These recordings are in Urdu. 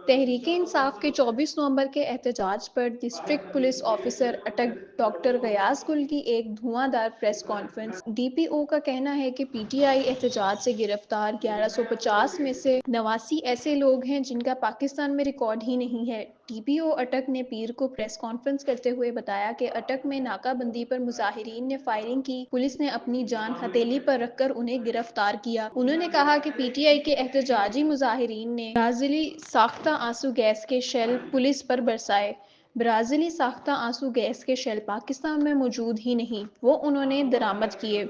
تحریک انصاف کے 24 نومبر کے احتجاج پر ڈسٹرکٹ پولیس آفیسر اٹک ڈاکٹر غیاث گل کی ایک دھواں دار پریس کانفرنس۔ ڈی پی او کا کہنا ہے کہ پی ٹی آئی احتجاج سے گرفتار 1150 میں سے 89 ایسے لوگ ہیں جن کا پاکستان میں ریکارڈ ہی نہیں ہے۔ ڈی پی او اٹک نے پیر کو پریس کانفرنس کرتے ہوئے بتایا کہ اٹک میں ناکہ بندی پر مظاہرین نے فائرنگ کی، پولیس نے اپنی جان ہتھیلی پر رکھ کر انہیں گرفتار کیا۔ انہوں نے کہا کہ پی ٹی آئی کے احتجاجی مظاہرین نے برازیلی ساختہ آنسو گیس کے شیل پولیس پر برسائے۔ برازیلی ساختہ آنسو گیس کے شیل پاکستان میں موجود ہی نہیں، وہ انہوں نے درآمد کیے۔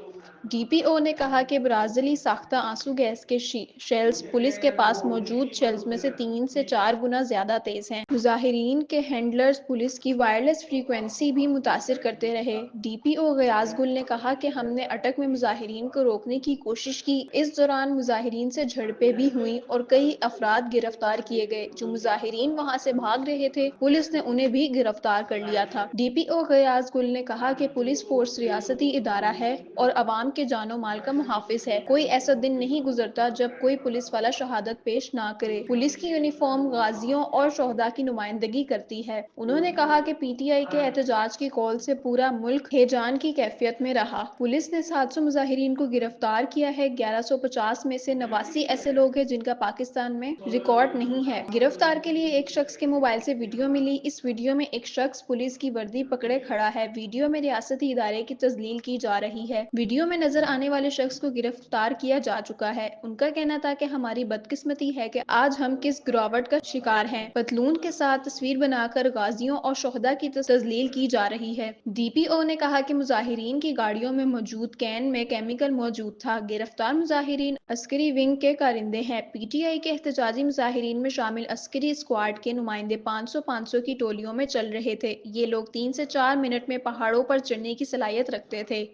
ڈی پی او نے کہا کہ برازیلی ساختہ آنسو گیس کے شیلز پولیس کے پاس موجود شیلز میں سے 3 سے 4 گنا زیادہ تیز ہیں۔ مظاہرین کے ہینڈلرز پولیس کی وائرلیس فریکوئنسی بھی متاثر کرتے رہے۔ ڈی پی او غیاث گل نے کہا کہ ہم نے اٹک میں مظاہرین کو روکنے کی کوشش کی، اس دوران مظاہرین سے جھڑپیں بھی ہوئیں اور کئی افراد گرفتار کیے گئے۔ جو مظاہرین وہاں سے بھاگ رہے تھے، پولیس نے انہیں بھی گرفتار کر لیا تھا۔ ڈی پی او غیاث گل نے کہا کہ پولیس فورس ریاستی ادارہ ہے اور عوام کے جان و مال کا محافظ ہے۔ کوئی ایسا دن نہیں گزرتا جب کوئی پولیس والا شہادت پیش نہ کرے۔ پولیس کی یونیفارم غازیوں اور شہداء کی نمائندگی کرتی ہے۔ انہوں نے کہا کہ پی ٹی آئی کے احتجاج کی کال سے پورا ملک ہیجان کی کیفیت میں رہا۔ پولیس نے 700 مظاہرین کو گرفتار کیا ہے۔ 1150 میں سے 89 ایسے لوگ ہیں جن کا پاکستان میں ریکارڈ نہیں ہے۔ گرفتار کے لیے ایک شخص کے موبائل سے ویڈیو ملی۔ اس ویڈیو میں ایک شخص پولیس کی وردی پکڑے کھڑا ہے۔ ویڈیو میں ریاستی ادارے کی تذلیل کی جا رہی ہے۔ ویڈیو میں نظر آنے والے شخص کو گرفتار کیا جا چکا ہے۔ ان کا کہنا تھا کہ ہماری بدقسمتی ہے کہ آج ہم کس گراوٹ کا شکار ہیں۔ پتلون کے ساتھ تصویر بنا کر غازیوں اور شہداء کی تذلیل کی جا رہی ہے۔ ڈی پی او نے کہا کہ مظاہرین کی گاڑیوں میں موجود کین میں کیمیکل موجود تھا۔ گرفتار مظاہرین عسکری ونگ کے کارندے ہیں۔ پی ٹی آئی کے احتجاجی مظاہرین میں شامل عسکری اسکواڈ کے نمائندے 500 کی ٹولیوں میں چل رہے تھے۔ یہ لوگ 3 سے 4 منٹ میں پہاڑوں پر چڑھنے کی صلاحیت رکھتے تھے۔